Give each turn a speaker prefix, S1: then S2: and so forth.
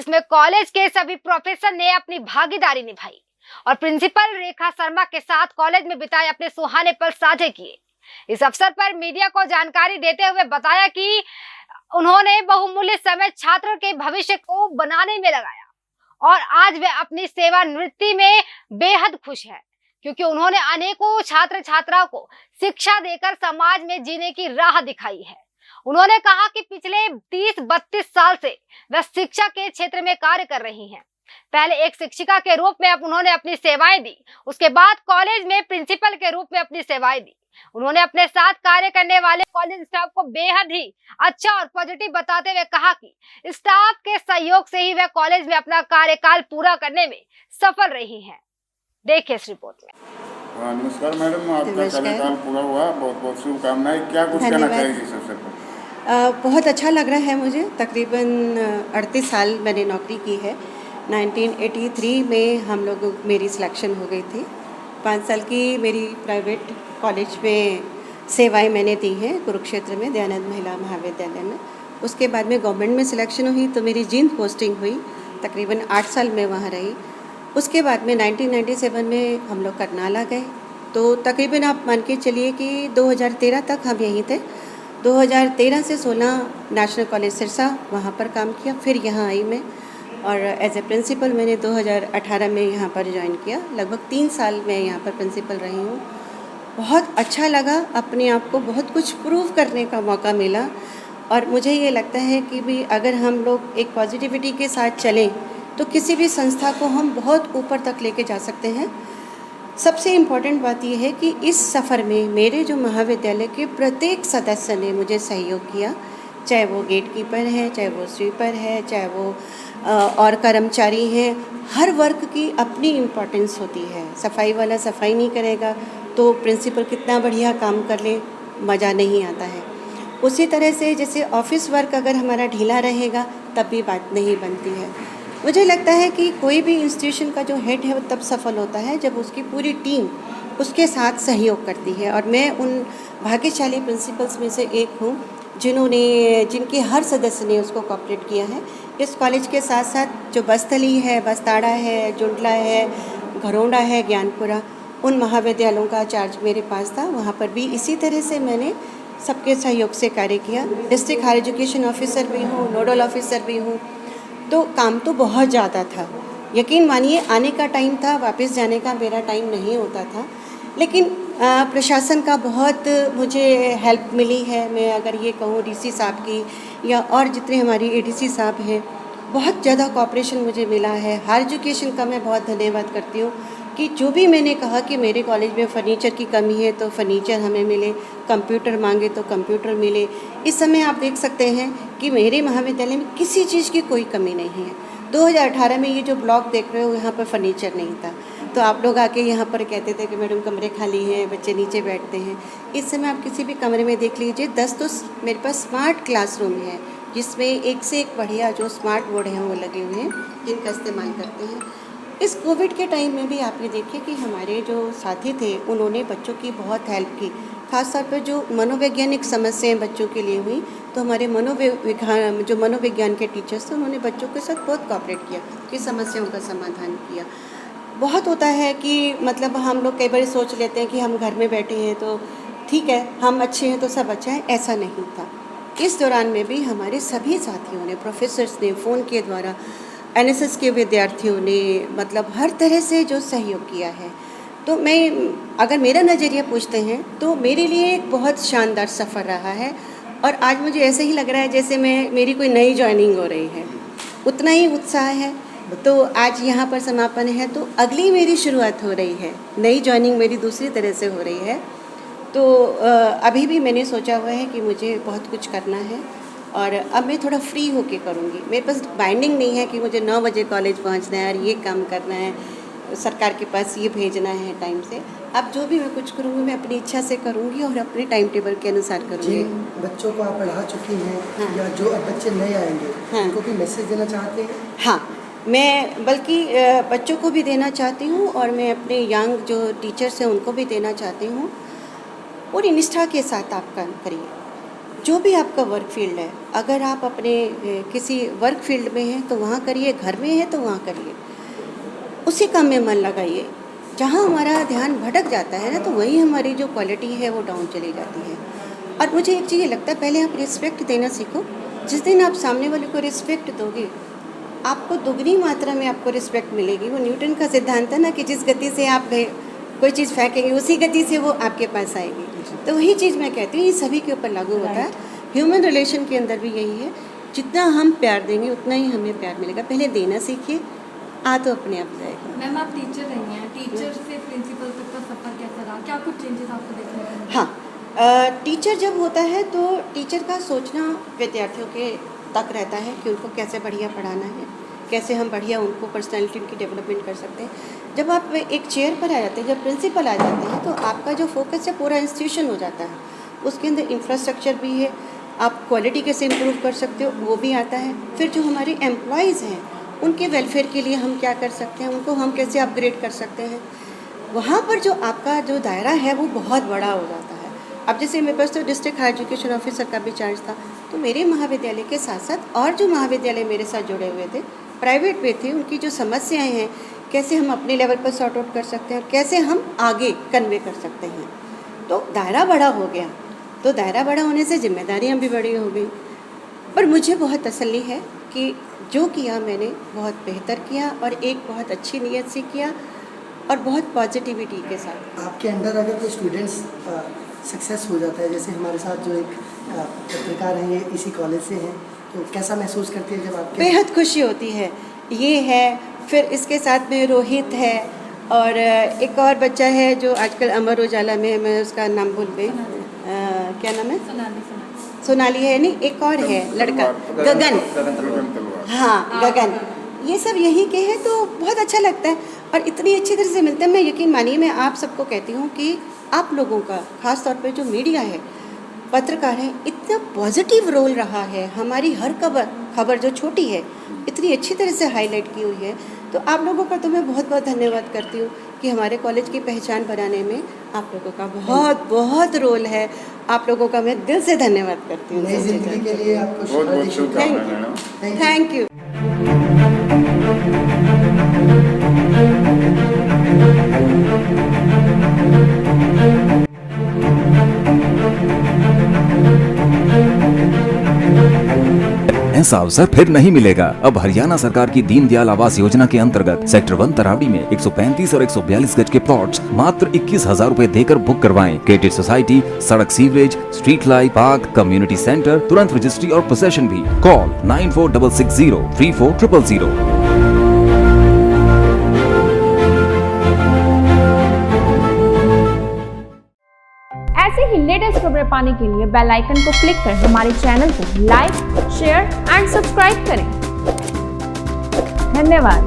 S1: जिसमें कॉलेज के सभी प्रोफेसर ने अपनी भागीदारी निभाई और प्रिंसिपल रेखा शर्मा के साथ कॉलेज में बिताए अपने सुहाने पल साझे किए। इस अवसर पर मीडिया को जानकारी देते हुए बताया कि उन्होंने बहुमूल्य समय छात्र के भविष्य को बनाने में लगाया और आज वे अपनी सेवानिवृत्ति में बेहद खुश हैं, क्योंकि उन्होंने अनेकों छात्र छात्राओं को शिक्षा देकर समाज में जीने की राह दिखाई है। उन्होंने कहा कि पिछले 30-32 साल से वे शिक्षा के क्षेत्र में कार्य कर रही हैं। पहले एक शिक्षिका के रूप में उन्होंने अपनी सेवाएं दी, उसके बाद कॉलेज में प्रिंसिपल के रूप में अपनी सेवाएं दी। उन्होंने अपने साथ कार्य करने वाले कॉलेज स्टाफ को बेहद ही अच्छा और पॉजिटिव बताते हुए कहा कि स्टाफ के सहयोग से ही वे कॉलेज में अपना कार्यकाल पूरा करने में सफल रही हैं। देखिए इस रिपोर्ट में।
S2: नमस्कार मैडम, आपका कार्यकाल पूरा हुआ, बहुत बहुत शुभकामनाएं। क्या कुछ कहना चाहेंगे इस अवसर पर?
S3: बहुत अच्छा लग रहा है मुझे। तकरीबन 38 साल मैंने नौकरी की है। 1983 में हम लोग मेरी सिलेक्शन हो गई थी। 5 साल की मेरी प्राइवेट कॉलेज में सेवाएं मैंने दी हैं, कुरुक्षेत्र में दयानंद महिला महाविद्यालय में। उसके बाद में गवर्नमेंट में सिलेक्शन हुई तो मेरी जींद पोस्टिंग हुई, तकरीबन 8 साल मैं वहाँ रही। उसके बाद में 1997 में हम लोग करनाला गए, तो तकरीबन आप मान के चलिए कि 2013 तक हम यहीं थे। 2013 से 16 नेशनल कॉलेज सिरसा वहाँ पर काम किया, फिर यहाँ आई मैं और एज ए प्रिंसिपल मैंने 2018 में यहाँ पर ज्वाइन किया। लगभग 3 साल मैं यहाँ पर प्रिंसिपल रही हूँ। बहुत अच्छा लगा, अपने आप को बहुत कुछ प्रूव करने का मौका मिला और मुझे ये लगता है कि भी अगर हम लोग एक पॉजिटिविटी के साथ चलें तो किसी भी संस्था को हम बहुत ऊपर तक लेके जा सकते हैं। सबसे इम्पॉर्टेंट बात यह है कि इस सफ़र में मेरे जो महाविद्यालय के प्रत्येक सदस्य ने मुझे सहयोग किया, चाहे वो गेट कीपर है, चाहे वो स्वीपर है, चाहे वो और कर्मचारी हैं। हर वर्क की अपनी इम्पोर्टेंस होती है। सफाई वाला सफाई नहीं करेगा तो प्रिंसिपल कितना बढ़िया काम कर ले, मज़ा नहीं आता है। उसी तरह से जैसे ऑफिस वर्क अगर हमारा ढीला रहेगा तब भी बात नहीं बनती है। मुझे लगता है कि कोई भी इंस्टीट्यूशन का जो हेड है वो तब सफल होता है जब उसकी पूरी टीम उसके साथ सहयोग करती है और मैं उन भाग्यशाली प्रिंसिपल्स में से एक हूँ जिनके हर सदस्य ने उसको कोऑपरेट किया है। इस कॉलेज के साथ साथ जो बस्थली है, बस्ताड़ा है, जुंडला है, घरोंडा है, ज्ञानपुरा, उन महाविद्यालयों का चार्ज मेरे पास था। वहाँ पर भी इसी तरह से मैंने सबके सहयोग से कार्य किया। डिस्ट्रिक्ट हायर एजुकेशन ऑफिसर भी हूँ, नोडल ऑफिसर भी हूँ, तो काम तो बहुत ज़्यादा था। यकीन मानिए आने का टाइम था, वापस जाने का मेरा टाइम नहीं होता था। लेकिन प्रशासन का बहुत मुझे हेल्प मिली है। मैं अगर ये कहूँ डीसी साहब की या और जितने हमारी एडीसी साहब हैं, बहुत ज़्यादा कोऑपरेशन मुझे मिला है। हायर एजुकेशन का मैं बहुत धन्यवाद करती हूँ कि जो भी मैंने कहा कि मेरे कॉलेज में फ़र्नीचर की कमी है तो फर्नीचर हमें मिले, कंप्यूटर मांगे तो कंप्यूटर मिले। इस समय आप देख सकते हैं कि मेरे महाविद्यालय में किसी चीज़ की कोई कमी नहीं है। 2018 में ये जो ब्लॉक देख रहे हो यहाँ पर फर्नीचर नहीं था, तो आप लोग आके यहाँ पर कहते थे कि मैडम कमरे खाली हैं, बच्चे नीचे बैठते हैं। इस समय आप किसी भी कमरे में देख लीजिए 10 तो मेरे पास स्मार्ट क्लासरूम है जिसमें एक से एक बढ़िया जो स्मार्ट बोर्ड हैं वो लगे हुए हैं जिनका इस्तेमाल करते हैं। इस कोविड के टाइम में भी आपने देखे कि हमारे जो साथी थे उन्होंने बच्चों की बहुत हेल्प की। खासतौर पर जो मनोवैज्ञानिक समस्याएं बच्चों के लिए हुई तो हमारे मनोविज्ञान के टीचर्स थे, उन्होंने बच्चों के साथ बहुत कोऑपरेट किया कि समस्याओं का समाधान किया। बहुत होता है कि मतलब हम लोग कई बार सोच लेते हैं कि हम घर में बैठे हैं तो ठीक है, हम अच्छे हैं तो सब अच्छा है, ऐसा नहीं था। इस दौरान में भी हमारे सभी साथियों ने, प्रोफेसर्स ने, फ़ोन के द्वारा, एनएसएस के विद्यार्थियों ने मतलब हर तरह से जो सहयोग किया है। तो मैं अगर मेरा नज़रिया पूछते हैं तो मेरे लिए एक बहुत शानदार सफ़र रहा है और आज मुझे ऐसे ही लग रहा है जैसे मेरी कोई नई जॉइनिंग हो रही है। उतना ही उत्साह है। तो आज यहाँ पर समापन है तो अगली मेरी शुरुआत हो रही है, नई जॉइनिंग मेरी दूसरी तरह से हो रही है। तो अभी भी मैंने सोचा हुआ है कि मुझे बहुत कुछ करना है और अब मैं थोड़ा फ्री होके करूँगी। मेरे पास बाइंडिंग नहीं है कि मुझे 9 बजे कॉलेज पहुँचना है और ये काम करना है, सरकार के पास ये भेजना है टाइम से। अब जो भी मैं कुछ करूँगी मैं अपनी इच्छा से करूँगी और अपने टाइम टेबल के अनुसार करूँगी।
S4: बच्चों को आप पढ़ा चुकी हैं, हाँ। या जो अब बच्चे नए आएंगे, हाँ। उनको भी मैसेज देना चाहते हैं?
S3: हाँ, मैं बल्कि बच्चों को भी देना चाहती हूँ और मैं अपने यंग जो टीचर्स हैं उनको भी देना चाहती हूँ। पूरी निष्ठा के साथ आप काम करिए। जो भी आपका वर्क फील्ड है, अगर आप अपने किसी वर्क फील्ड में हैं तो वहाँ करिए, घर में है तो वहाँ करिए, उसी काम में मन लगाइए। जहाँ हमारा ध्यान भटक जाता है ना, तो वहीं हमारी जो क्वालिटी है वो डाउन चली जाती है। और मुझे एक चीज़ ये लगता है, पहले आप रिस्पेक्ट देना सीखो। जिस दिन आप सामने वाले को रिस्पेक्ट दोगे, आपको दुगनी मात्रा में आपको रिस्पेक्ट मिलेगी। वो न्यूटन का सिद्धांत है ना कि जिस गति से आप कोई चीज़ फेंकेंगे उसी गति से वो आपके पास आएगी। तो वही चीज़ मैं कहती हूँ, ये सभी के ऊपर लागू होता है। ह्यूमन रिलेशन के अंदर भी यही है, जितना हम प्यार देंगे उतना ही हमें प्यार मिलेगा। पहले देना सीखिए, तो अपने आप जाएगा।
S5: मैम, आप टीचर रही हैं, टीचर से प्रिंसिपल तक का सफ़र कैसा रहा? क्या कुछ चेंजेस आपको देखने को मिले?
S3: हाँ, टीचर जब होता है तो टीचर का सोचना विद्यार्थियों के तक रहता है कि उनको कैसे बढ़िया पढ़ाना है, कैसे हम बढ़िया उनको पर्सनैलिटी उनकी डेवलपमेंट कर सकते हैं। जब आप एक चेयर पर आ जाते हैं, जब प्रिंसिपल आ जाते हैं, तो आपका जो फोकस है पूरा इंस्टीट्यूशन हो जाता है। उसके अंदर इंफ्रास्ट्रक्चर भी है, आप क्वालिटी कैसे इम्प्रूव कर सकते हो वो भी आता है। फिर जो हमारे एम्प्लॉयज़ हैं उनके वेलफेयर के लिए हम क्या कर सकते हैं, उनको हम कैसे अपग्रेड कर सकते हैं, वहाँ पर जो आपका जो दायरा है वो बहुत बड़ा हो जाता है। अब जैसे मेरे पास तो डिस्ट्रिक्ट हायर एजुकेशन ऑफिसर का भी चार्ज था, तो मेरे महाविद्यालय के साथ साथ और जो महाविद्यालय मेरे साथ जुड़े हुए थे, प्राइवेट में थे, उनकी जो समस्याएं हैं कैसे हम अपने लेवल पर सॉर्ट आउट कर सकते हैं और कैसे हम आगे कन्वे कर सकते हैं। तो दायरा बड़ा हो गया, तो दायरा बड़ा होने से जिम्मेदारियां भी बड़ी हो गई। पर मुझे बहुत तसल्ली है कि जो किया मैंने बहुत बेहतर किया और एक बहुत अच्छी नीयत से किया और बहुत पॉजिटिविटी के साथ।
S4: आपके अंडर अगर कोई स्टूडेंट्स सक्सेस हो जाता है, जैसे हमारे साथ जो एक पत्रकार हैं, ये इसी कॉलेज से हैं, तो कैसा महसूस करती है जब आपके?
S3: बेहद खुशी होती है। ये है, फिर इसके साथ में रोहित है और एक और बच्चा है जो आजकल अमर उजाला में, मैं उसका नाम भूल गई, क्या नाम है? सोनाली है नहीं, एक और है लड़का, गगन। हाँ, गगन। ये सब यहीं के हैं, तो बहुत अच्छा लगता है और इतनी अच्छी तरह से मिलते हैं। मैं यकीन मानिए, मैं आप सबको कहती हूँ कि आप लोगों का, ख़ास तौर पे जो मीडिया है, पत्रकार हैं, इतना पॉजिटिव रोल रहा है। हमारी हर खबर जो छोटी है इतनी अच्छी तरह से हाईलाइट की हुई है। तो आप लोगों का तो मैं बहुत बहुत धन्यवाद करती हूँ कि हमारे कॉलेज की पहचान बनाने में आप लोगों का बहुत बहुत रोल है। आप लोगों का मैं दिल से धन्यवाद करती हूँ।
S4: नई जिंदगी के लिए आपको
S2: बहुत बहुत शुभकामनाएं मैडम।
S3: Thank you.
S6: ऐसा अवसर फिर नहीं मिलेगा। अब हरियाणा सरकार की दीनदयाल आवास योजना के अंतर्गत सेक्टर 1 तरावड़ी में 135 और 142 गज के प्लॉट्स मात्र 21,000 रूपए देकर बुक करवाएं। क्रिएटिव सोसाइटी, सड़क, sewerage, street light, park, community centre, तुरंत रजिस्ट्री और पोसेशन भी। कॉल 9466034000।
S7: ऐसे ही लेटेस्ट खबरें पाने के लिए बेल आइकन को क्लिक कर हमारे चैनल को लाइक, शेयर एंड सब्सक्राइब करें। धन्यवाद।